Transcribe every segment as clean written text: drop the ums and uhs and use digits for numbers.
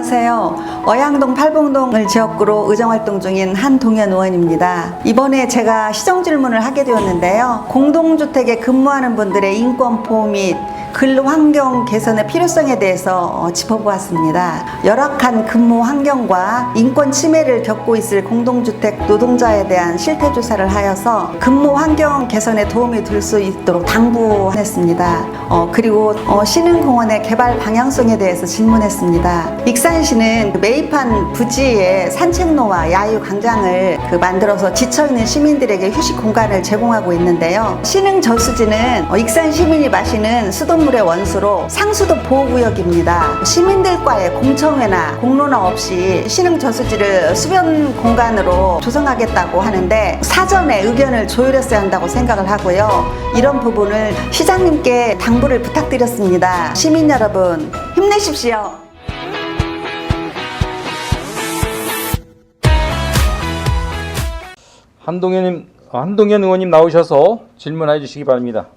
안녕하세요. 어양동 팔봉동을 지역구로 의정활동 중인 한동현 의원입니다. 이번에 제가 시정질문을 하게 되었는데요. 공동주택에 근무하는 분들의 인권 보호 및 근로환경 개선의 필요성에 대해서 짚어보았습니다. 열악한 근무 환경과 인권 침해를 겪고 있을 공동주택 노동자에 대한 실태조사를 하여서 근무 환경 개선에 도움이 될 수 있도록 당부했습니다. 그리고 신흥공원의 개발 방향성에 대해서 질문했습니다. 익산시는 매입한 부지에 산책로와 야유광장을 만들어서 지쳐있는 시민들에게 휴식 공간을 제공하고 있는데요. 신흥저수지는 익산 시민이 마시는 수돗물의 원수로 상수도 보호구역입니다. 시민들과의 공청회나 공론화 없이 신흥저수지를 수변 공간으로 조성하겠다고 하는데 사전에 의견을 조율했어야 한다고 생각을 하고요. 이런 부분을 시장님께 당부를 부탁드렸습니다. 시민 여러분, 힘내십시오. 한동현 의원님 나오셔서 질문해 주시기 바랍니다.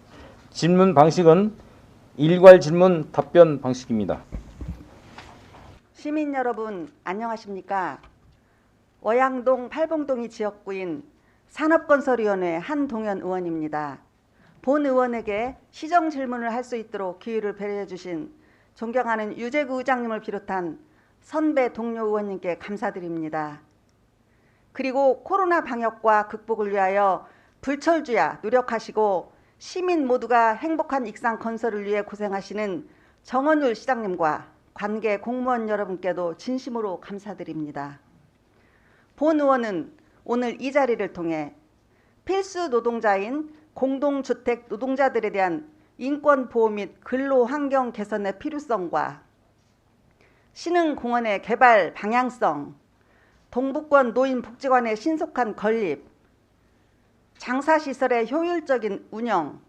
질문 방식은 일괄 질문 답변 방식입니다. 시민 여러분 안녕하십니까? 어양동 팔봉동이 지역구인 산업건설위원회 한동현 의원입니다. 본 의원에게 시정 질문을 할 수 있도록 기회를 배려해 주신 존경하는 유재구 의장님을 비롯한 선배 동료 의원님께 감사드립니다. 그리고 코로나 방역과 극복을 위하여 불철주야 노력하시고 시민 모두가 행복한 익산 건설을 위해 고생하시는 정원율 시장님과 관계 공무원 여러분께도 진심으로 감사드립니다. 본 의원은 오늘 이 자리를 통해 필수 노동자인 공동주택 노동자들에 대한 인권 보호 및 근로환경 개선의 필요성과 신흥공원의 개발 방향성, 동북권 노인복지관의 신속한 건립, 장사시설의 효율적인 운영,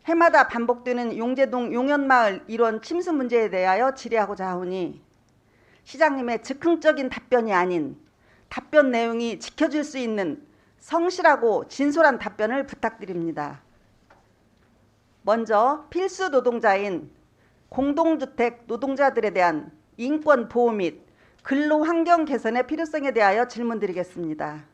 해마다 반복되는 용제동 용현마을 일원 침수 문제에 대하여 질의하고자 하오니 시장님의 즉흥적인 답변이 아닌 답변 내용이 지켜질 수 있는 성실하고 진솔한 답변을 부탁드립니다. 먼저 필수 노동자인 공동주택 노동자들에 대한 인권 보호 및 근로환경 개선의 필요성에 대하여 질문드리겠습니다.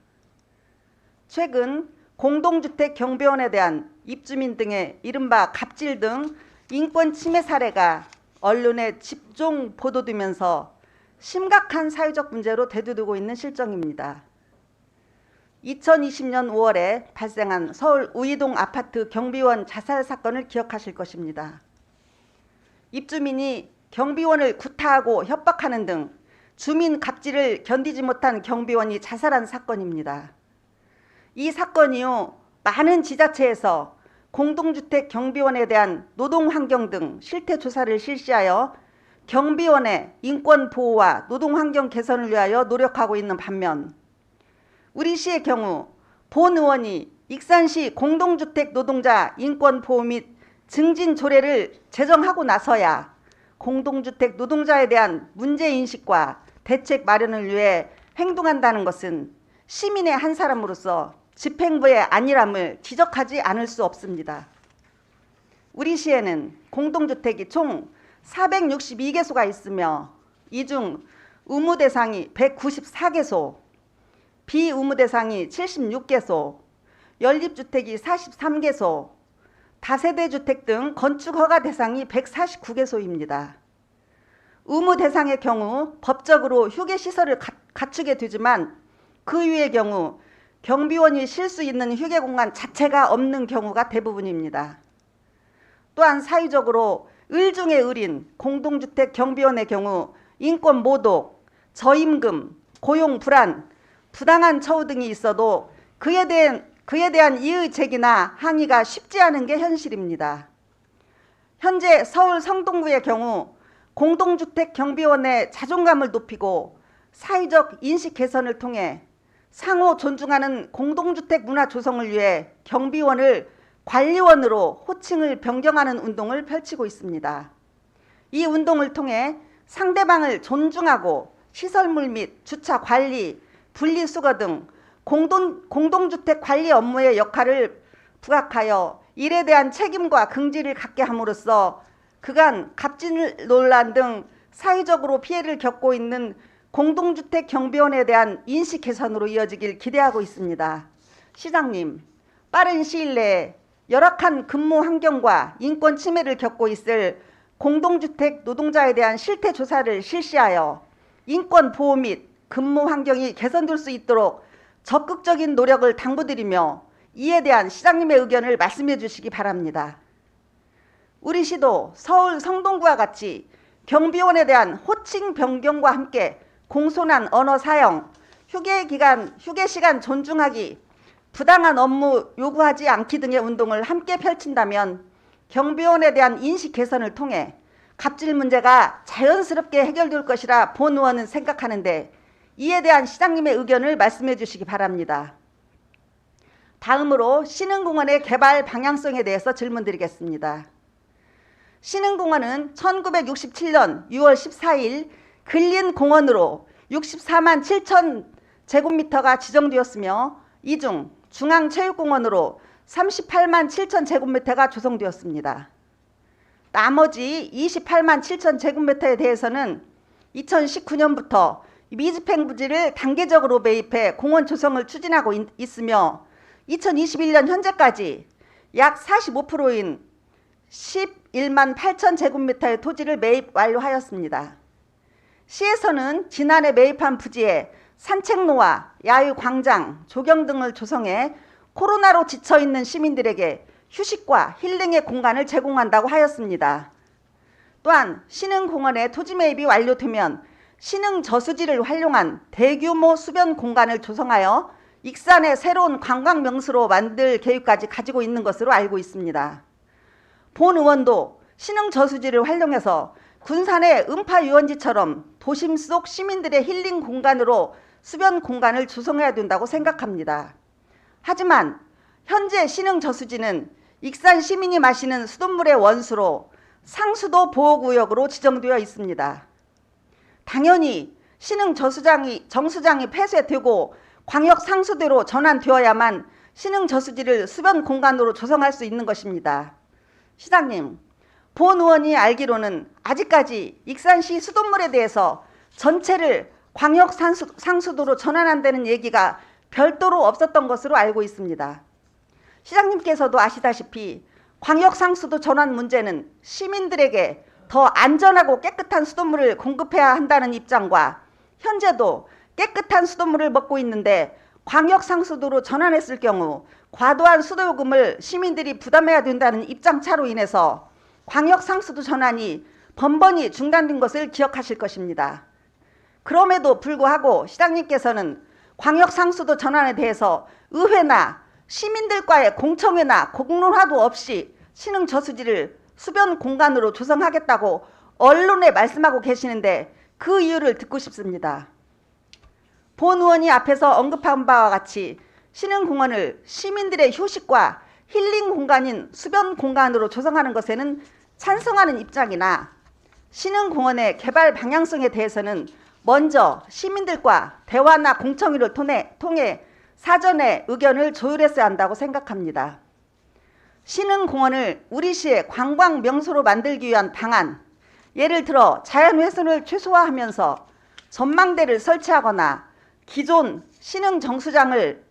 최근 공동주택 경비원에 대한 입주민 등의 이른바 갑질 등 인권 침해 사례가 언론에 집중 보도되면서 심각한 사회적 문제로 대두되고 있는 실정입니다. 2020년 5월에 발생한 서울 우이동 아파트 경비원 자살 사건을 기억하실 것입니다. 입주민이 경비원을 구타하고 협박하는 등 주민 갑질을 견디지 못한 경비원이 자살한 사건입니다. 이 사건 이후 많은 지자체에서 공동주택 경비원에 대한 노동환경 등 실태조사를 실시하여 경비원의 인권 보호와 노동환경 개선을 위하여 노력하고 있는 반면 우리 시의 경우 본 의원이 익산시 공동주택 노동자 인권 보호 및 증진 조례를 제정하고 나서야 공동주택 노동자에 대한 문제인식과 대책 마련을 위해 행동한다는 것은 시민의 한 사람으로서 집행부의 안일함을 지적하지 않을 수 없습니다. 우리 시에는 공동주택이 총 462개소가 있으며 이 중 의무 대상이 194개소, 비의무 대상이 76개소, 연립주택이 43개소, 다세대 주택 등 건축 허가 대상이 149개소입니다. 의무 대상의 경우 법적으로 휴게시설을 갖추게 되지만 그 이외의 경우 경비원이 쉴 수 있는 휴게 공간 자체가 없는 경우가 대부분입니다. 또한 사회적으로 을 중에 을인 공동주택 경비원의 경우 인권 모독, 저임금, 고용 불안, 부당한 처우 등이 있어도 그에 대한 이의 제기나 항의가 쉽지 않은 게 현실입니다. 현재 서울 성동구의 경우 공동주택 경비원의 자존감을 높이고 사회적 인식 개선을 통해 상호 존중하는 공동주택 문화 조성을 위해 경비원을 관리원으로 호칭을 변경하는 운동을 펼치고 있습니다. 이 운동을 통해 상대방을 존중하고 시설물 및 주차 관리, 분리수거 등 공동주택 관리 업무의 역할을 부각하여 일에 대한 책임과 긍지를 갖게 함으로써 그간 갑질 논란 등 사회적으로 피해를 겪고 있는 공동주택 경비원에 대한 인식 개선으로 이어지길 기대하고 있습니다. 시장님, 빠른 시일 내에 열악한 근무 환경과 인권 침해를 겪고 있을 공동주택 노동자에 대한 실태 조사를 실시하여 인권 보호 및 근무 환경이 개선될 수 있도록 적극적인 노력을 당부드리며 이에 대한 시장님의 의견을 말씀해 주시기 바랍니다. 우리 시도 서울 성동구와 같이 경비원에 대한 호칭 변경과 함께 공손한 언어 사용, 휴게 시간 존중하기, 부당한 업무 요구하지 않기 등의 운동을 함께 펼친다면 경비원에 대한 인식 개선을 통해 갑질 문제가 자연스럽게 해결될 것이라 본 의원은 생각하는데 이에 대한 시장님의 의견을 말씀해 주시기 바랍니다. 다음으로 신흥공원의 개발 방향성에 대해서 질문드리겠습니다. 신흥공원은 1967년 6월 14일 근린공원으로 64만 7천 제곱미터가 지정되었으며 이 중 중앙체육공원으로 38만 7천 제곱미터가 조성되었습니다. 나머지 28만 7천 제곱미터에 대해서는 2019년부터 미집행 부지를 단계적으로 매입해 공원 조성을 추진하고 있으며 2021년 현재까지 약 45%인 11만 8천 제곱미터의 토지를 매입 완료하였습니다. 시에서는 지난해 매입한 부지에 산책로와 야유광장, 조경 등을 조성해 코로나로 지쳐있는 시민들에게 휴식과 힐링의 공간을 제공한다고 하였습니다. 또한 신흥공원의 토지 매입이 완료되면 신흥 저수지를 활용한 대규모 수변 공간을 조성하여 익산의 새로운 관광 명소로 만들 계획까지 가지고 있는 것으로 알고 있습니다. 본 의원도 신흥 저수지를 활용해서 군산의 음파 유원지처럼 도심 속 시민들의 힐링 공간으로 수변 공간을 조성해야 된다고 생각합니다. 하지만 현재 신흥 저수지는 익산 시민이 마시는 수돗물의 원수로 상수도 보호구역으로 지정되어 있습니다. 당연히 신흥 정수장이 폐쇄되고 광역 상수도로 전환되어야만 신흥 저수지를 수변 공간으로 조성할 수 있는 것입니다. 시장님, 본 의원이 알기로는 아직까지 익산시 수돗물에 대해서 전체를 광역 상수도로 전환한다는 얘기가 별도로 없었던 것으로 알고 있습니다. 시장님께서도 아시다시피 광역 상수도 전환 문제는 시민들에게 더 안전하고 깨끗한 수돗물을 공급해야 한다는 입장과 현재도 깨끗한 수돗물을 먹고 있는데 광역 상수도로 전환했을 경우 과도한 수도요금을 시민들이 부담해야 된다는 입장차로 인해서 광역 상수도 전환이 번번이 중단된 것을 기억하실 것입니다. 그럼에도 불구하고 시장님께서는 광역 상수도 전환에 대해서 의회나 시민들과의 공청회나 공론화도 없이 신흥 저수지를 수변 공간으로 조성하겠다고 언론에 말씀하고 계시는데 그 이유를 듣고 싶습니다. 본 의원이 앞에서 언급한 바와 같이 신흥공원을 시민들의 휴식과 힐링 공간인 수변 공간으로 조성하는 것에는 찬성하는 입장이나 신흥공원의 개발 방향성에 대해서는 먼저 시민들과 대화나 공청회를 통해 사전에 의견을 조율했어야 한다고 생각합니다. 신흥공원을 우리 시의 관광 명소로 만들기 위한 방안, 예를 들어 자연훼손을 최소화하면서 전망대를 설치하거나 기존 신흥 정수장을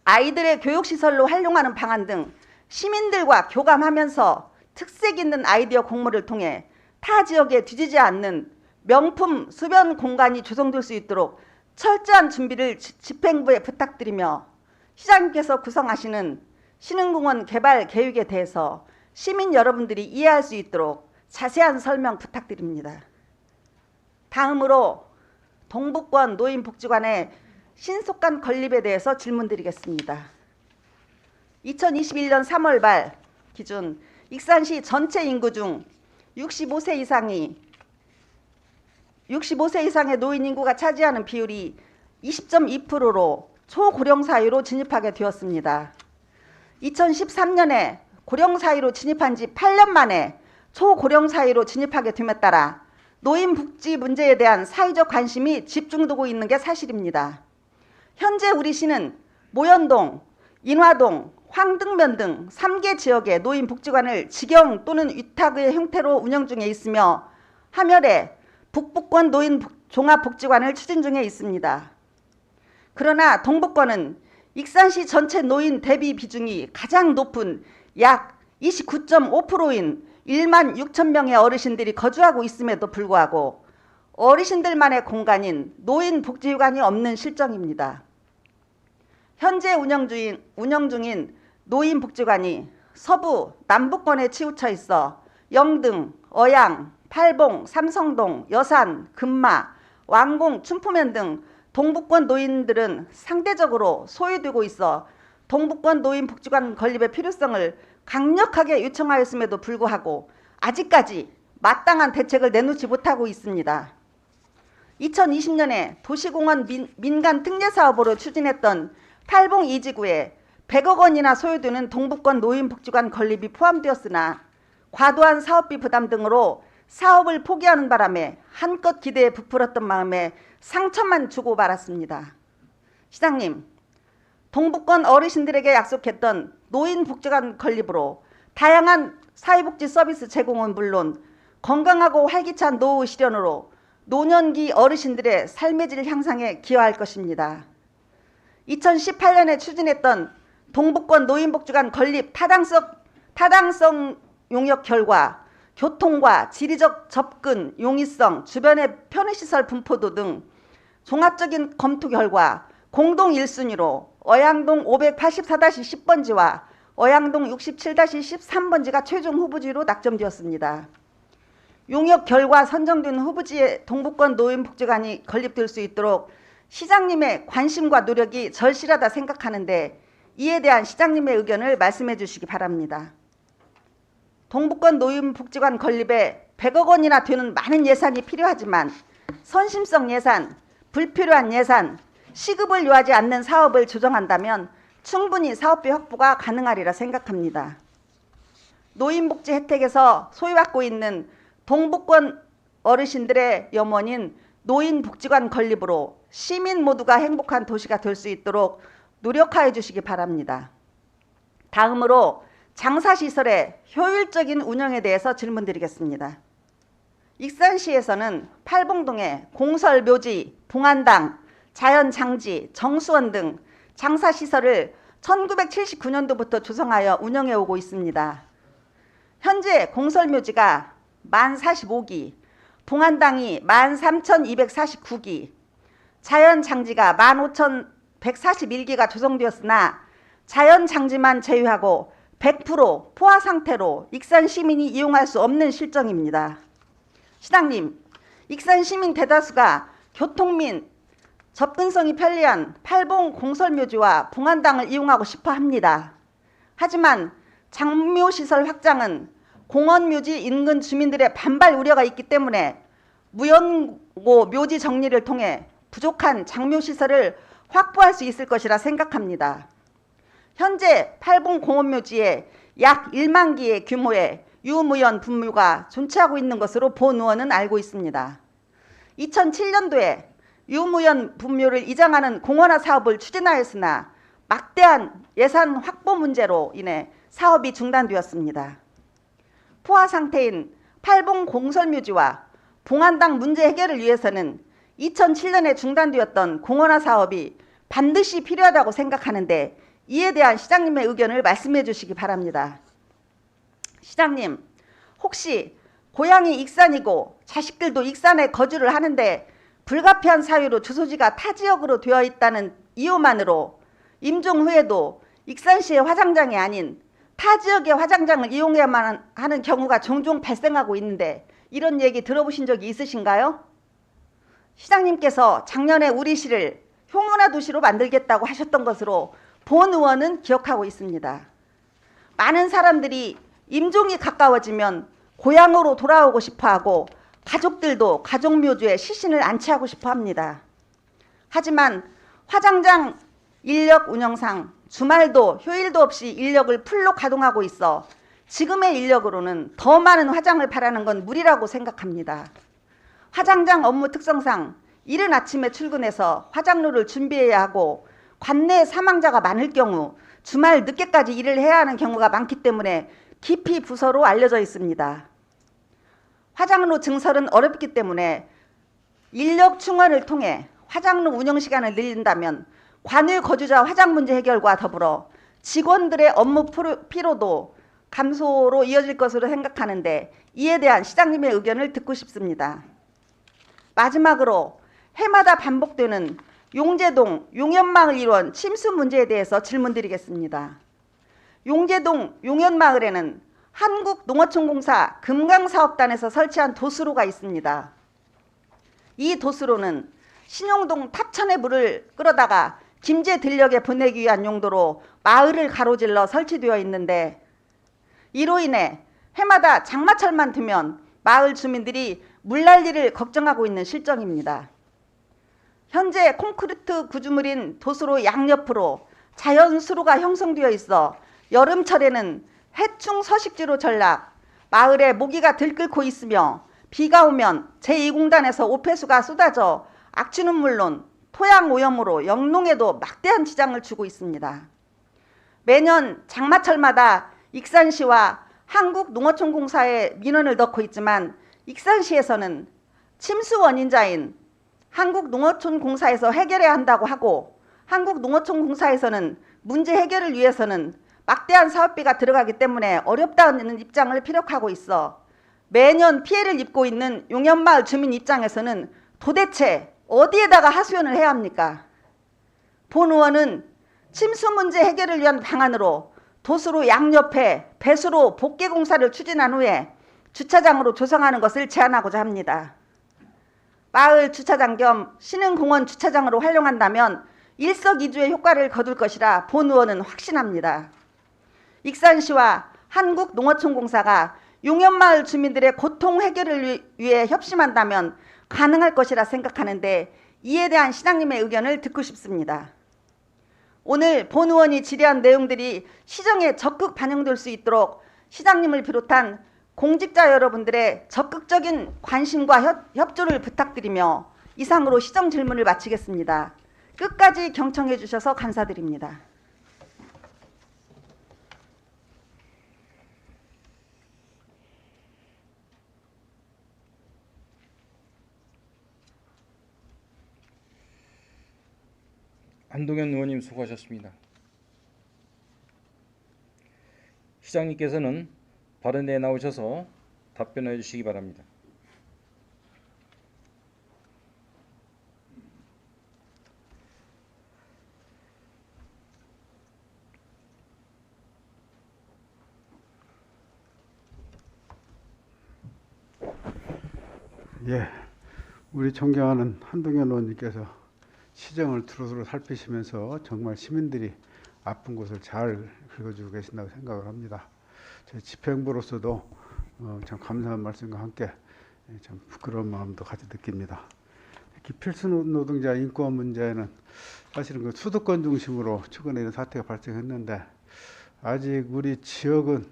아이들의 교육시설로 활용하는 방안 등 시민들과 교감하면서 특색 있는 아이디어 공모를 통해 타 지역에 뒤지지 않는 명품 수변 공간이 조성될 수 있도록 철저한 준비를 집행부에 부탁드리며 시장님께서 구성하시는 신흥공원 개발 계획에 대해서 시민 여러분들이 이해할 수 있도록 자세한 설명 부탁드립니다. 다음으로 동북권 노인복지관의 신속한 건립에 대해서 질문드리겠습니다. 2021년 3월 말 기준 익산시 전체 인구 중 65세 이상의 노인 인구가 차지하는 비율이 20.2%로 초고령 사회로 진입하게 되었습니다. 2013년에 고령 사회로 진입한 지 8년 만에 초고령 사회로 진입하게 됨에 따라 노인 복지 문제에 대한 사회적 관심이 집중되고 있는 게 사실입니다. 현재 우리 시는 모현동, 인화동, 황등면 등 3개 지역의 노인 복지관을 직영 또는 위탁의 형태로 운영 중에 있으며 하멸에 북부권 노인 종합복지관을 추진 중에 있습니다. 그러나 동북권은 익산시 전체 노인 대비 비중이 가장 높은 약 29.5%인 1만 6천 명의 어르신들이 거주하고 있음에도 불구하고 어르신들만의 공간인 노인복지관이 없는 실정입니다. 현재 운영 중인 노인복지관이 서부, 남부권에 치우쳐 있어 영등, 어양, 팔봉, 삼성동, 여산, 금마, 왕공, 춘포면 등 동북권 노인들은 상대적으로 소외되고 있어 동북권 노인복지관 건립의 필요성을 강력하게 요청하였음에도 불구하고 아직까지 마땅한 대책을 내놓지 못하고 있습니다. 2020년에 도시공원 민간 특례사업으로 추진했던 팔봉 2지구에 100억 원이나 소요되는 동북권 노인복지관 건립이 포함되었으나 과도한 사업비 부담 등으로 사업을 포기하는 바람에 한껏 기대에 부풀었던 마음에 상처만 주고 말았습니다. 시장님, 동북권 어르신들에게 약속했던 노인복지관 건립으로 다양한 사회복지 서비스 제공은 물론 건강하고 활기찬 노후 실현으로 노년기 어르신들의 삶의 질 향상에 기여할 것입니다. 2018년에 추진했던 동북권 노인복지관 건립 타당성 용역 결과 교통과 지리적 접근, 용이성, 주변의 편의시설 분포도 등 종합적인 검토 결과 공동 1순위로 어양동 584-10번지와 어양동 67-13번지가 최종 후보지로 낙점되었습니다. 용역 결과 선정된 후보지에 동북권 노인복지관이 건립될 수 있도록 시장님의 관심과 노력이 절실하다 생각하는데 이에 대한 시장님의 의견을 말씀해 주시기 바랍니다. 동북권 노인복지관 건립에 100억 원이나 되는 많은 예산이 필요하지만 선심성 예산, 불필요한 예산, 시급을 요하지 않는 사업을 조정한다면 충분히 사업비 확보가 가능하리라 생각합니다. 노인복지 혜택에서 소유받고 있는 동북권 어르신들의 염원인 노인복지관 건립으로 시민 모두가 행복한 도시가 될 수 있도록 노력하여 주시기 바랍니다. 다음으로 장사시설의 효율적인 운영에 대해서 질문드리겠습니다. 익산시에서는 팔봉동에 공설묘지, 봉안당, 자연장지, 정수원 등 장사시설을 1979년도부터 조성하여 운영해 오고 있습니다. 현재 공설묘지가 1045기, 봉안당이 13,249기, 자연장지가 15,141기가 조성되었으나 자연장지만 제외하고 100% 포화 상태로 익산 시민이 이용할 수 없는 실정입니다. 시장님, 익산 시민 대다수가 교통 및 접근성이 편리한 팔봉 공설묘지와 봉안당을 이용하고 싶어 합니다. 하지만 장묘시설 확장은 공원묘지 인근 주민들의 반발 우려가 있기 때문에 무연고 묘지 정리를 통해 부족한 장묘시설을 확보할 수 있을 것이라 생각합니다. 현재 팔봉 공원묘지에 약 1만 기의 규모의 유무연 분묘가 존재하고 있는 것으로 본 의원은 알고 있습니다. 2007년도에 유무연 분묘를 이장하는 공원화 사업을 추진하였으나 막대한 예산 확보 문제로 인해 사업이 중단되었습니다. 포화 상태인 팔봉 공설묘지와 봉안당 문제 해결을 위해서는 2007년에 중단되었던 공원화 사업이 반드시 필요하다고 생각하는데 이에 대한 시장님의 의견을 말씀해 주시기 바랍니다. 시장님, 혹시 고향이 익산이고 자식들도 익산에 거주를 하는데 불가피한 사유로 주소지가 타 지역으로 되어 있다는 이유만으로 임종 후에도 익산시의 화장장이 아닌 타 지역의 화장장을 이용해야만 하는 경우가 종종 발생하고 있는데 이런 얘기 들어보신 적이 있으신가요? 시장님께서 작년에 우리 시를 효문화 도시로 만들겠다고 하셨던 것으로 본 의원은 기억하고 있습니다. 많은 사람들이 임종이 가까워지면 고향으로 돌아오고 싶어하고 가족들도 가족묘지에 시신을 안치하고 싶어 합니다. 하지만 화장장 인력 운영상 주말도 휴일도 없이 인력을 풀로 가동하고 있어 지금의 인력으로는 더 많은 화장을 바라는 건 무리라고 생각합니다. 화장장 업무 특성상 이른 아침에 출근해서 화장로를 준비해야 하고 관내 사망자가 많을 경우 주말 늦게까지 일을 해야 하는 경우가 많기 때문에 깊이 부서로 알려져 있습니다. 화장로 증설은 어렵기 때문에 인력 충원을 통해 화장로 운영 시간을 늘린다면 관을 거주자 화장 문제 해결과 더불어 직원들의 업무 피로도 감소로 이어질 것으로 생각하는데 이에 대한 시장님의 의견을 듣고 싶습니다. 마지막으로 해마다 반복되는 용제동, 용현마을 일원 침수 문제에 대해서 질문드리겠습니다. 용제동, 용현마을에는 한국농어촌공사 금강사업단에서 설치한 도수로가 있습니다. 이 도수로는 신용동 탑천의 물을 끌어다가 김제 들녘에 보내기 위한 용도로 마을을 가로질러 설치되어 있는데 이로 인해 해마다 장마철만 되면 마을 주민들이 물난리를 걱정하고 있는 실정입니다. 현재 콘크리트 구조물인 도수로 양옆으로 자연수로가 형성되어 있어 여름철에는 해충 서식지로 전락, 마을에 모기가 들끓고 있으며 비가 오면 제2공단에서 오폐수가 쏟아져 악취는 물론 토양 오염으로 영농에도 막대한 지장을 주고 있습니다. 매년 장마철마다 익산시와 한국농어촌공사에 민원을 넣고 있지만 익산시에서는 침수 원인자인 한국농어촌공사에서 해결해야 한다고 하고 한국농어촌공사에서는 문제 해결을 위해서는 막대한 사업비가 들어가기 때문에 어렵다는 입장을 피력하고 있어 매년 피해를 입고 있는 용현마을 주민 입장에서는 도대체 어디에다가 하소연을 해야 합니까? 본 의원은 침수 문제 해결을 위한 방안으로 도수로 양옆에 배수로 복개 공사를 추진한 후에 주차장으로 조성하는 것을 제안하고자 합니다. 마을 주차장 겸 시흥공원 주차장으로 활용한다면 일석이조의 효과를 거둘 것이라 본 의원은 확신합니다. 익산시와 한국농어촌공사가 용현마을 주민들의 고통 해결을 위해 협심한다면 가능할 것이라 생각하는데 이에 대한 시장님의 의견을 듣고 싶습니다. 오늘 본 의원이 질의한 내용들이 시정에 적극 반영될 수 있도록 시장님을 비롯한 공직자 여러분들의 적극적인 관심과 협조를 부탁드리며 이상으로 시정 질문을 마치겠습니다. 끝까지 경청해 주셔서 감사드립니다. 한동현 의원님 수고하셨습니다. 시장님께서는 발언대에 나오셔서 답변해 주시기 바랍니다. 예, 우리 존경하는 한동현 의원님께서 시정을 두루두루 살피시면서 정말 시민들이 아픈 곳을 잘 긁어주고 계신다고 생각을 합니다. 제 집행부로서도 참 감사한 말씀과 함께 참 부끄러운 마음도 같이 느낍니다. 특히 필수 노동자 인권 문제는 사실은 그 수도권 중심으로 최근에 이런 사태가 발생했는데 아직 우리 지역은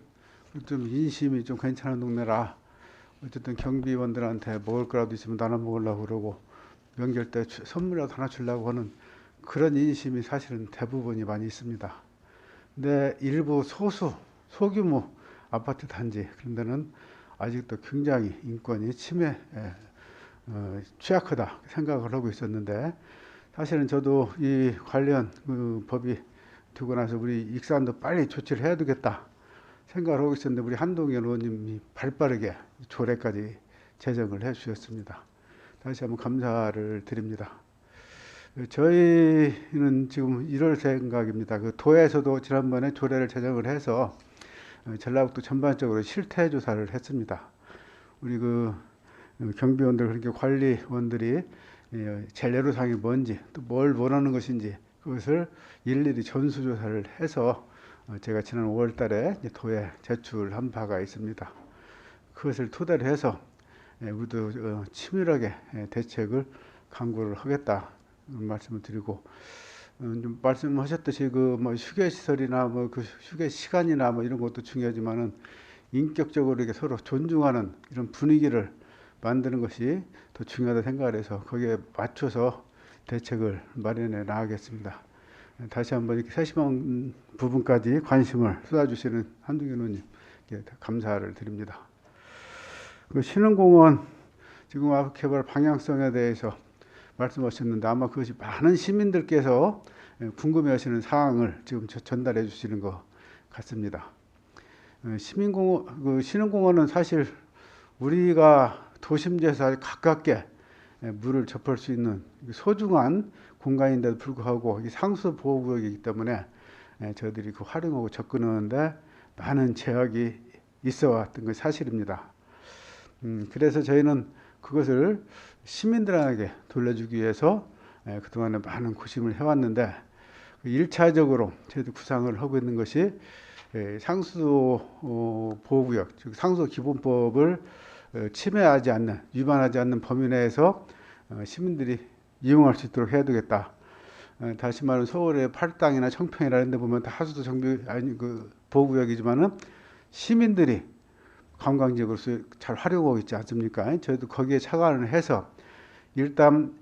좀 인심이 좀 괜찮은 동네라 어쨌든 경비원들한테 먹을 거라도 있으면 나눠 먹으려고 그러고 명절 때 선물이라도 하나 주려고 하는 그런 인심이 사실은 대부분이 많이 있습니다. 근데 일부 소규모 아파트 단지 그런 데는 아직도 굉장히 인권이 침해 취약하다 생각을 하고 있었는데 사실은 저도 이 관련 그 법이 되고 나서 우리 익산도 빨리 조치를 해야 되겠다 생각을 하고 있었는데 우리 한동현 의원님이 발빠르게 조례까지 제정을 해 주셨습니다. 다시 한번 감사를 드립니다. 저희는 지금 이럴 생각입니다. 그 도에서도 지난번에 조례를 제정을 해서 전라북도 전반적으로 실태 조사를 했습니다. 우리 그 경비원들 그렇게 관리원들이 젤레로상이 뭔지 또 뭘 원하는 것인지 그것을 일일이 전수조사를 해서 제가 지난 5월달에 도에 제출한 바가 있습니다. 그것을 토대로 해서 우리도 치밀하게 대책을 강구를 하겠다 말씀을 드리고 좀 말씀하셨듯이 그 뭐 휴게 시설이나 뭐 그 휴게 시간이나 뭐 이런 것도 중요하지만은 인격적으로 이렇게 서로 존중하는 이런 분위기를 만드는 것이 더 중요하다 생각을 해서 거기에 맞춰서 대책을 마련해 나가겠습니다. 다시 한번 이렇게 세심한 부분까지 관심을 쏟아주시는 한동현 의원님 감사를 드립니다. 그 신흥공원 지금 앞 개발 방향성에 대해서 말씀하셨는데 아마 그것이 많은 시민들께서 궁금해하시는 사항을 지금 전달해 주시는 것 같습니다. 신흥공원은 사실 우리가 도심지에서 아주 가깝게 물을 접할 수 있는 소중한 공간인데도 불구하고 상수 보호구역이기 때문에 저희들이 그 활용하고 접근하는데 많은 제약이 있어 왔던 것이 사실입니다. 그래서 저희는 그것을 시민들에게 돌려주기 위해서 그동안에 많은 고심을 해왔는데 1차적으로 저희도 구상을 하고 있는 것이 상수 보호구역, 즉 상수 기본법을 침해하지 않는, 위반하지 않는 범위 내에서 시민들이 이용할 수 있도록 해야 되겠다. 다시 말하면 서울의 팔당이나 청평이라는 데 보면 다 하수도 정비 아니 그 보호구역이지만은 시민들이 관광지역으로서 잘 활용하고 있지 않습니까? 저희도 거기에 착안을 해서 일단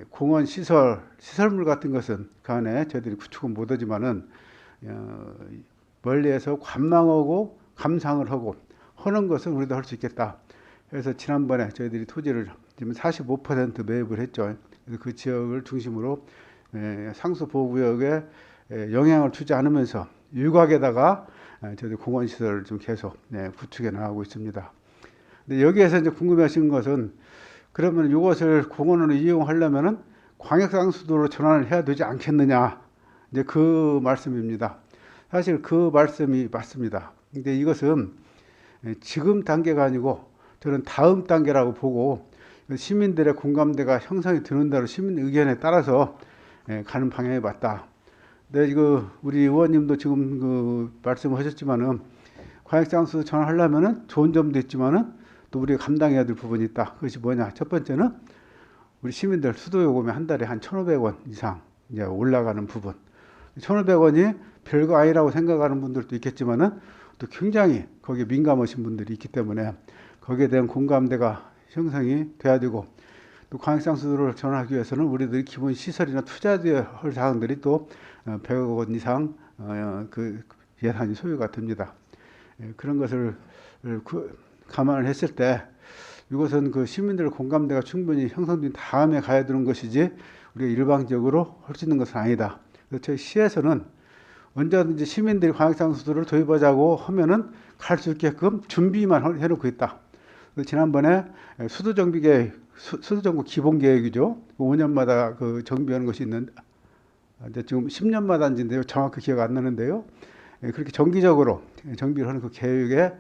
공원 시설물 같은 것은 그 안에 저희들이 구축은 못하지만은 멀리에서 관망하고 감상을 하고 하는 것은 우리도 할 수 있겠다. 그래서 지난번에 저희들이 토지를 지금 45% 매입을 했죠. 그래서 그 지역을 중심으로 상수 보호구역에 영향을 주지 않으면서 유곽에다가 저희들 공원 시설을 좀 계속 구축해 나가고 있습니다. 근데 여기에서 이제 궁금해하시는 것은 그러면 이것을 공원으로 이용하려면은 광역상수도로 전환을 해야 되지 않겠느냐? 이제 그 말씀입니다. 사실 그 말씀이 맞습니다. 근데 이것은 지금 단계가 아니고 저는 다음 단계라고 보고 시민들의 공감대가 형성이 되는 대로 시민 의견에 따라서 가는 방향이 맞다. 네, 이거 우리 의원님도 지금 그 말씀하셨지만은 광역상수 전환하려면은 좋은 점도 있지만은 또 우리가 감당해야 될 부분이 있다. 그것이 뭐냐? 첫 번째는 우리 시민들 수도 요금이 한 달에 한 1,500원 이상 이제 올라가는 부분. 1,500원이 별거 아니라고 생각하는 분들도 있겠지만은 또 굉장히 거기에 민감하신 분들이 있기 때문에 거기에 대한 공감대가 형성이 돼야 되고 또 광역상수도를 전환하기 위해서는 우리들이 기본 시설이나 투자해야 할 사항들이 또 100억 원 이상 그 예산이 소요가 됩니다. 그런 것을 감안을 했을 때 이것은 그 시민들 공감대가 충분히 형성된 다음에 가야 되는 것이지 우리가 일방적으로 할 수 있는 것은 아니다. 그래서 저희 시에서는 언제든지 시민들이 광역상수도를 도입하자고 하면은 갈 수 있게끔 준비만 해놓고 있다. 지난번에 수도정비 기본계획이죠. 5년마다 그 정비하는 것이 있는데 이제 지금 10년마다인데요. 정확히 기억 안 나는데요. 그렇게 정기적으로 정비를 하는 그 계획에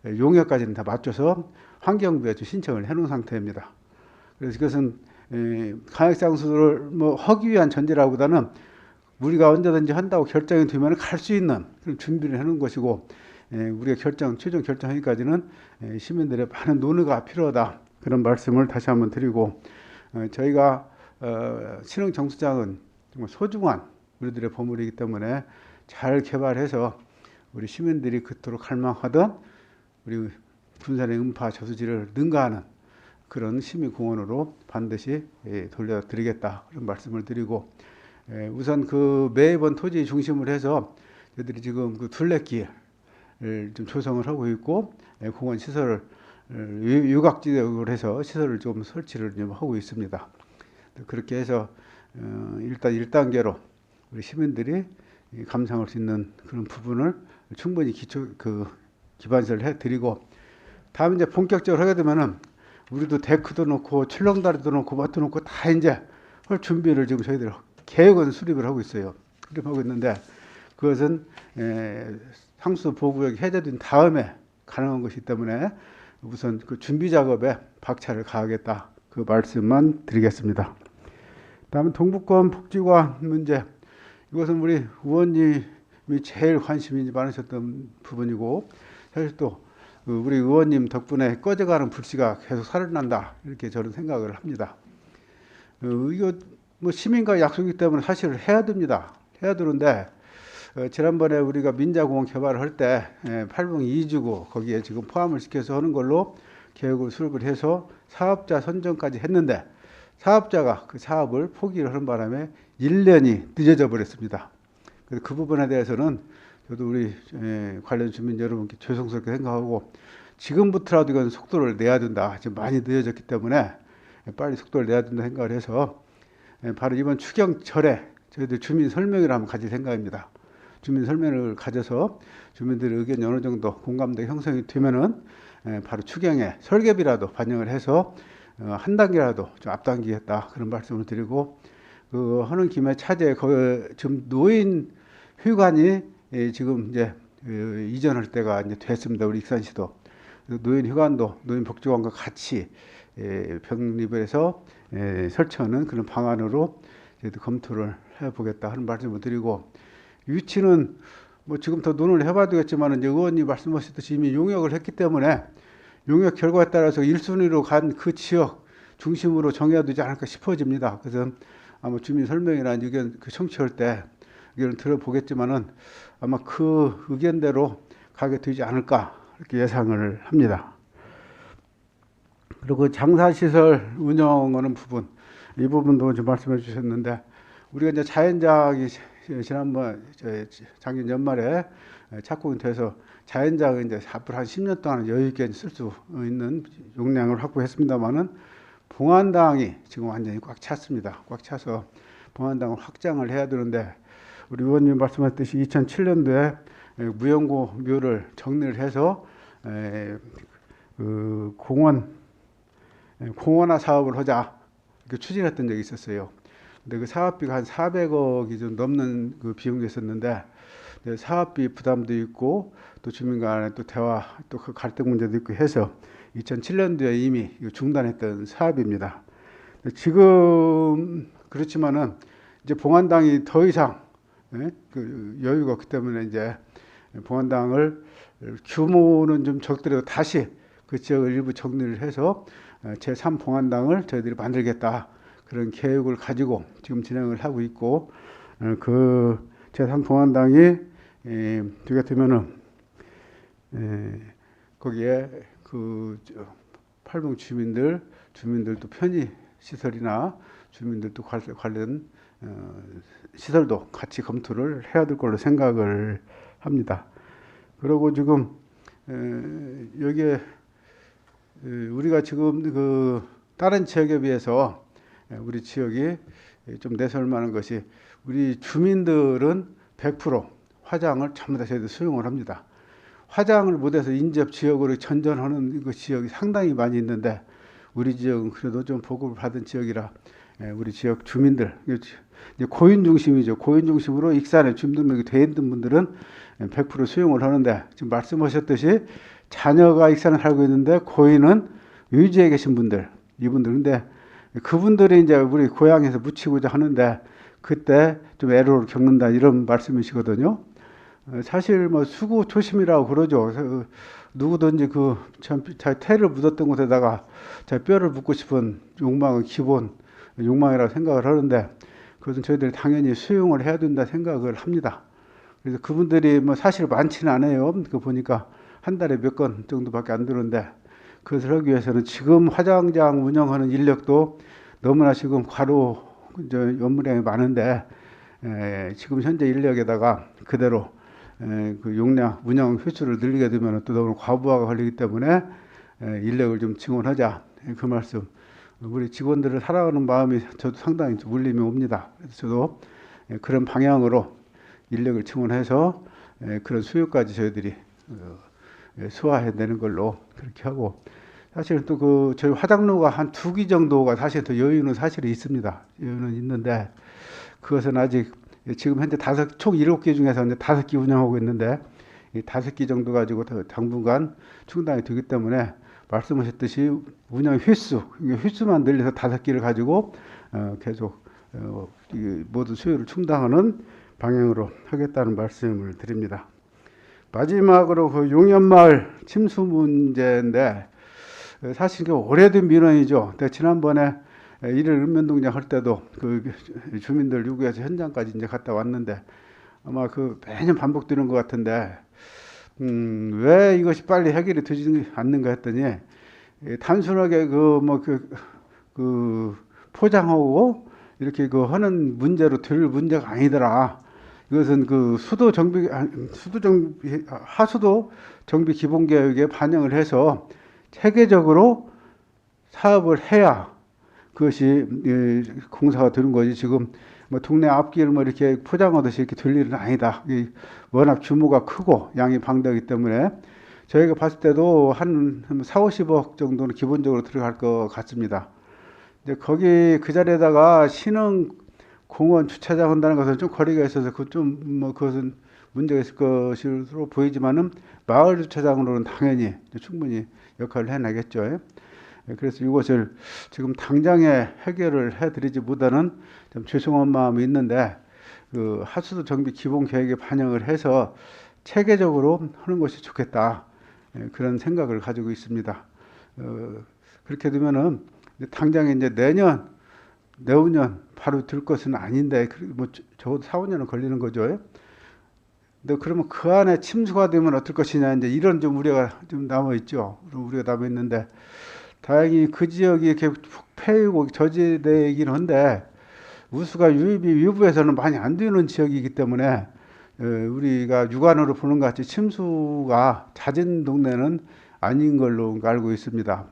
용역까지는 다 맞춰서 환경부에 신청을 해놓은 상태입니다. 그래서 이것은 광역상수도를 뭐 하기 위한 전제라기보다는 우리가 언제든지 한다고 결정이 되면 갈 수 있는 그런 준비를 해놓은 것이고 우리가 최종 결정하기까지는 시민들의 많은 논의가 필요하다. 그런 말씀을 다시 한번 드리고 저희가 신흥정수장은 정말 소중한 우리들의 보물이기 때문에 잘 개발해서 우리 시민들이 그토록 갈망하던 우리 군산의 음파 저수지를 능가하는 그런 시민공원으로 반드시 돌려드리겠다 그런 말씀을 드리고 우선 그 매번 토지 중심으로 해서 저희들이 지금 그 둘레길을 좀 조성을 하고 있고 공원 시설을 유곽지역으로 해서 시설을 좀 설치를 좀 하고 있습니다. 그렇게 해서 일단 1단계로 우리 시민들이 감상할 수 있는 그런 부분을 충분히 기반시설을 해드리고 다음 이제 본격적으로 하게 되면은 우리도 데크도 놓고 출렁다리도 놓고 뭣도 놓고 다 이제 할 준비를 지금 저희들 계획은 수립을 하고 있어요. 수립하고 있는데 그것은 상수 보호구역이 해제된 다음에 가능한 것이기 때문에 우선 그 준비 작업에 박차를 가하겠다 그 말씀만 드리겠습니다. 다음은 동북권 복지관 문제. 이것은 우리 의원님이 제일 관심이 많으셨던 부분이고 사실 또 우리 의원님 덕분에 꺼져가는 불씨가 계속 살아난다 이렇게 저는 생각을 합니다. 이거 뭐 시민과 약속이기 때문에 사실 해야 됩니다. 해야 되는데 지난번에 우리가 민자공원 개발을 할 때 8봉 2주고 거기에 지금 포함을 시켜서 하는 걸로 계획을 수립을 해서 사업자 선정까지 했는데 사업자가 그 사업을 포기를 하는 바람에 1년이 늦어져 버렸습니다. 그래서 그 부분에 대해서는 저도 우리 관련 주민 여러분께 죄송스럽게 생각하고 지금부터라도 이건 속도를 내야 된다. 지금 많이 늦어졌기 때문에 빨리 속도를 내야 된다 생각을 해서 바로 이번 추경철에 저희들 주민 설명회를 한번 가질 생각입니다. 주민 설명회를 가져서 주민들의 의견이 어느 정도 공감대 형성이 되면은 바로 추경에 설계비라도 반영을 해서 한 단계라도 좀 앞당기겠다 그런 말씀을 드리고 그 하는 김에 차제 지금 노인 휴관이 지금 이제 이전할 때가 이제 됐습니다. 우리 익산시도 노인 휴관도 노인 복지관과 같이 병립해서 설치하는 그런 방안으로 저희도 검토를 해보겠다 하는 말씀을 드리고 위치는 뭐 지금 더 논의를 해봐야 되겠지만 이제 의원님 말씀하셨듯이 이미 용역을 했기 때문에 용역 결과에 따라서 1순위로 간 그 지역 중심으로 정해야 되지 않을까 싶어집니다. 그래서 아마 주민 설명이나 의견 그 청취할 때 의견을 들어보겠지만은 아마 그 의견대로 가게 되지 않을까 이렇게 예상을 합니다. 그리고 장사시설 운영하는 부분 이 부분도 좀 말씀해 주셨는데 우리가 이제 자연작이 지난번 작년 연말에 착공이 돼서 자연작은 이제 앞으로 한 10년 동안 여유 있게 쓸 수 있는 용량을 확보했습니다만은 봉안당이 지금 완전히 꽉 찼습니다. 꽉 차서 봉안당을 확장을 해야 되는데 우리 의원님 말씀하셨듯이 2007년도에 무연고 묘를 정리를 해서 그 공원화 사업을 하자 이렇게 추진했던 적이 있었어요. 근데 그 사업비가 한 400억이 좀 넘는 그 비용이 있었는데 사업비 부담도 있고 또 주민 간의 또 대화 또 그 갈등 문제도 있고 해서 2007년도에 이미 중단했던 사업입니다. 지금 그렇지만은 이제 봉안당이 더 이상 그 여유가 없기 때문에 이제 봉안당을 규모는 좀 적더라도 다시 그 지역을 일부 정리를 해서 제3 봉안당을 저희들이 만들겠다 그런 계획을 가지고 지금 진행을 하고 있고 그 제3 봉안당이 되게 되면은 거기에 그 팔봉 주민들도 편의 시설이나 주민들도 관련 시설도 같이 검토를 해야 될 걸로 생각을 합니다. 그리고 지금 여기에 우리가 지금 그 다른 지역에 비해서 우리 지역이 좀 내세울 만한 것이 우리 주민들은 100% 화장을 전부 다 저희들 수용을 합니다. 화장을 못해서 인접 지역으로 전전하는 그 지역이 상당히 많이 있는데 우리 지역은 그래도 좀 보급을 받은 지역이라 우리 지역 주민들 고인 중심이죠. 고인 중심으로 익산에 주민등록이 돼 있는 분들은 100% 수용을 하는데 지금 말씀하셨듯이 자녀가 익산에 살고 있는데 고인은 유지에 계신 분들 이분들 근데 그분들이 이제 우리 고향에서 묻히고자 하는데 그때 좀 애로를 겪는다 이런 말씀이시거든요. 사실 뭐 수구 초심이라고 그러죠. 누구든지 그 자기 태를 묻었던 곳에다가 자기 뼈를 묻고 싶은 욕망은 기본 욕망이라고 생각을 하는데 그것은 저희들이 당연히 수용을 해야 된다 생각을 합니다. 그래서 그분들이 뭐 사실 많지는 않아요. 그 보니까 한 달에 몇 건 정도밖에 안 들어오는데 그것을 하기 위해서는 지금 화장장 운영하는 인력도 너무나 지금 과로 업무량이 많은데 지금 현재 인력에다가 그대로 그 용량 운영 횟수를 늘리게 되면 또 너무 과부하가 걸리기 때문에 인력을 좀 증원하자 그 말씀. 우리 직원들을 사랑하는 마음이 저도 상당히 좀 울림이 옵니다. 그래서 저도 그런 방향으로 인력을 증원해서 그런 수요까지 저희들이 소화해내는 걸로 그렇게 하고 사실 또 그 저희 화장로가 한 2기 정도가 사실 더 여유는 사실은 있습니다. 여유는 있는데 그것은 아직 지금 현재 총 7기 중에서 이제 5기 운영하고 있는데 이 5기 정도 가지고 당분간 충당이 되기 때문에 말씀하셨듯이 운영 횟수만 늘려서 5기를 가지고 계속 모든 수요를 충당하는 방향으로 하겠다는 말씀을 드립니다. 마지막으로 그 용연마을 침수 문제인데 사실 그 오래된 민원이죠. 지난번에 1일 읍면동장 할 때도 그 주민들 요구해서 현장까지 이제 갔다 왔는데 아마 그 매년 반복되는 것 같은데 왜 이것이 빨리 해결이 되지 않는가 했더니 단순하게 그 포장하고 이렇게 그 하는 문제로 될 문제가 아니더라. 이것은 그 하수도 정비 기본 계획에 반영을 해서 체계적으로 사업을 해야 그것이 공사가 되는 거지. 지금 뭐 동네 앞길 뭐 이렇게 포장하듯이 이렇게 될 일은 아니다. 워낙 규모가 크고 양이 방대하기 때문에 저희가 봤을 때도 한 4, 50억 정도는 기본적으로 들어갈 것 같습니다. 이제 거기 그 자리에다가 신흥 공원 주차장 한다는 것은 좀 거리가 있어서 그것은 문제가 있을 것으로 보이지만은 마을 주차장으로는 당연히 충분히 역할을 해나겠죠. 그래서 이것을 지금 당장에 해결을 해드리지 못하는 좀 죄송한 마음이 있는데 그 하수도 정비 기본 계획에 반영을 해서 체계적으로 하는 것이 좋겠다. 그런 생각을 가지고 있습니다. 그렇게 되면은 당장에 이제 내후년 바로 들 것은 아닌데 뭐 적어도 4, 5년은 걸리는 거죠. 근데 그러면 그 안에 침수가 되면 어떨 것이냐 이제 이런 좀 우려가 좀 남아 있죠. 우려가 남아 있는데 다행히 그 지역이 이렇게 푹 패이고 저지대이긴 한데 우수가 유입이 위부에서는 많이 안 되는 지역이기 때문에 우리가 육안으로 보는 것 같이 침수가 잦은 동네는 아닌 걸로 알고 있습니다.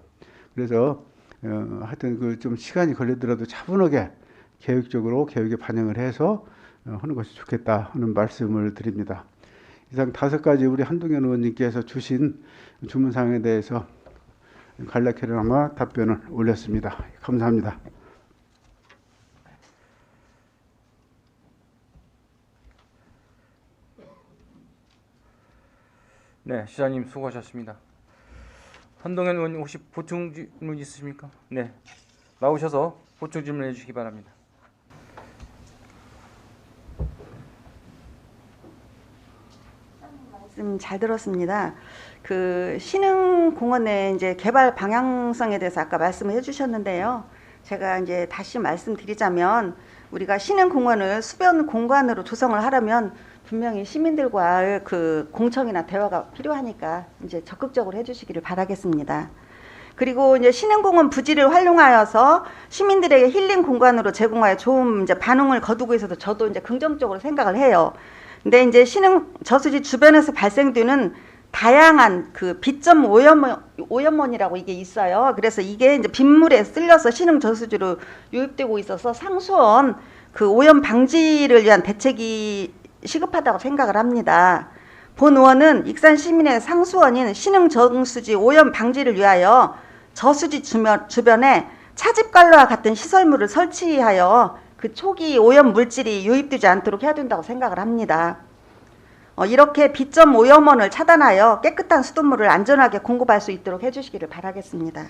그래서 하여튼 그 좀 시간이 걸리더라도 차분하게 계획적으로 계획에 반영을 해서 하는 것이 좋겠다 하는 말씀을 드립니다. 이상 5가지 우리 한동현 의원님께서 주신 주문사항에 대해서 간략하게나마 답변을 올렸습니다. 감사합니다. 네, 시장님 수고하셨습니다. 한동현 의원님 혹시 보충 질문 있으십니까? 네, 나오셔서 보충 질문해 주시기 바랍니다. 말씀 잘 들었습니다. 그 신흥공원의 이제 개발 방향성에 대해서 아까 말씀을 해주셨는데요. 제가 이제 다시 말씀드리자면 우리가 신흥공원을 수변 공간으로 조성을 하려면 분명히 시민들과의 그 공청이나 대화가 필요하니까 이제 적극적으로 해주시기를 바라겠습니다. 그리고 이제 신흥공원 부지를 활용하여서 시민들에게 힐링 공간으로 제공하여 좋은 이제 반응을 거두고 있어서 저도 이제 긍정적으로 생각을 해요. 근데 이제 신흥 저수지 주변에서 발생되는 다양한 그 비점 오염원이라고 이게 있어요. 그래서 이게 이제 빗물에 쓸려서 신흥 저수지로 유입되고 있어서 상수원 그 오염 방지를 위한 대책이 시급하다고 생각을 합니다. 본 의원은 익산 시민의 상수원인 신흥 저수지 오염 방지를 위하여 저수지 주변에 차집관로와 같은 시설물을 설치하여 그 초기 오염 물질이 유입되지 않도록 해야 된다고 생각을 합니다. 이렇게 비점 오염원을 차단하여 깨끗한 수돗물을 안전하게 공급할 수 있도록 해주시기를 바라겠습니다.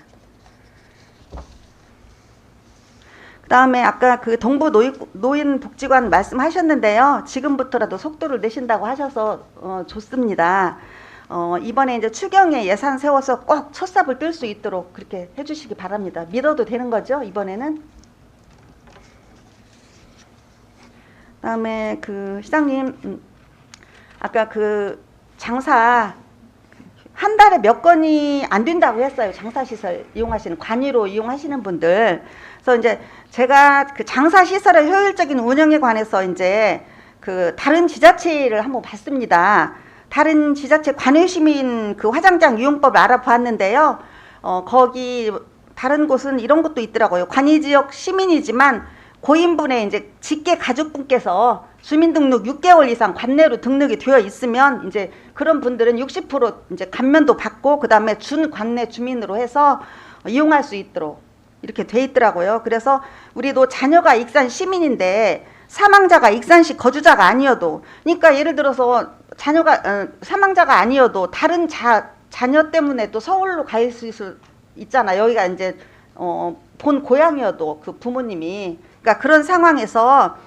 그다음에 아까 그 동부 노인복지관 말씀하셨는데요. 지금부터라도 속도를 내신다고 하셔서 좋습니다. 이번에 이제 추경에 예산 세워서 꼭 첫 삽을 뜰 수 있도록 그렇게 해주시기 바랍니다. 믿어도 되는 거죠? 이번에는. 그다음에 그 시장님 아까 그 장사 한 달에 몇 건이 안 된다고 했어요. 장사시설 이용하시는 관이로 이용하시는 분들. 그래서 이제 제가 그 장사시설의 효율적인 운영에 관해서 이제 그 다른 지자체를 한번 봤습니다. 다른 지자체 관외시민 그 화장장 이용법을 알아보았는데요. 거기 다른 곳은 이런 것도 있더라고요. 관이지역 시민이지만 고인분의 이제 직계 가족분께서 주민등록 6개월 이상 관내로 등록이 되어 있으면 이제 그런 분들은 60% 이제 감면도 받고 그다음에 준관내 주민으로 해서 이용할 수 있도록 이렇게 돼 있더라고요. 그래서 우리도 자녀가 익산 시민인데 사망자가 익산시 거주자가 아니어도 그러니까 예를 들어서 자녀가 사망자가 아니어도 다른 자녀 때문에 또 서울로 갈 수 있잖아요. 여기가 이제 본 고향이어도 그 부모님이 그러니까 그런 상황에서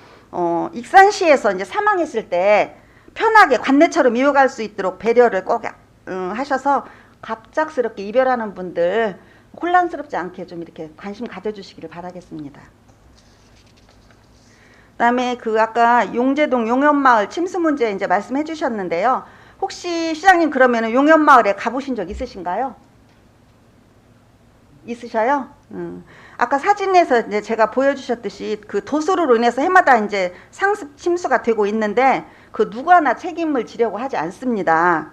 익산시에서 이제 사망했을 때 편하게 관내처럼 이용할 수 있도록 배려를 꼭 하셔서 갑작스럽게 이별하는 분들 혼란스럽지 않게 좀 이렇게 관심 가져주시기를 바라겠습니다. 그다음에 그 아까 용제동 용현마을 침수 문제 이제 말씀해 주셨는데요. 혹시 시장님 그러면은 용현마을에 가보신 적 있으신가요? 있으셔요? 아까 사진에서 이제 제가 보여주셨듯이 그 도수로 인해서 해마다 이제 상습 침수가 되고 있는데 그 누구 하나 책임을 지려고 하지 않습니다.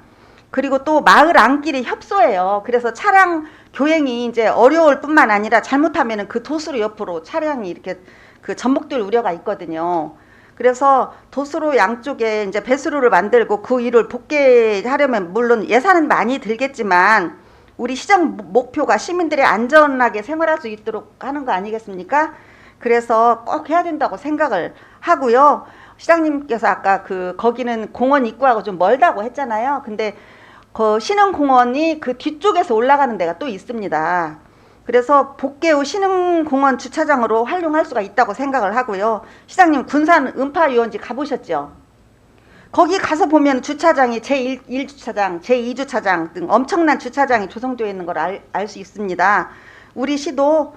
그리고 또 마을 안길이 협소해요. 그래서 차량 교행이 이제 어려울 뿐만 아니라 잘못하면은 그 도수로 옆으로 차량이 이렇게 그 전복될 우려가 있거든요. 그래서 도수로 양쪽에 이제 배수로를 만들고 그 일을 복개하려면 물론 예산은 많이 들겠지만 우리 시정 목표가 시민들이 안전하게 생활할 수 있도록 하는 거 아니겠습니까? 그래서 꼭 해야 된다고 생각을 하고요. 시장님께서 아까 그 거기는 공원 입구하고 좀 멀다고 했잖아요. 근데 그 신흥공원이 그 뒤쪽에서 올라가는 데가 또 있습니다. 그래서 복개 후 신흥공원 주차장으로 활용할 수가 있다고 생각을 하고요. 시장님 군산 음파유원지 가보셨죠? 거기 가서 보면 주차장이 제1주차장, 제2주차장 등 엄청난 주차장이 조성되어 있는 걸 알 수 있습니다. 우리 시도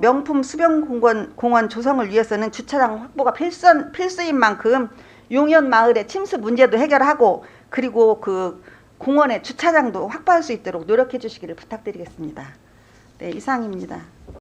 명품 수변공원 조성을 위해서는 주차장 확보가 필수인 만큼 용현 마을의 침수 문제도 해결하고 그리고 그 공원의 주차장도 확보할 수 있도록 노력해 주시기를 부탁드리겠습니다. 네, 이상입니다.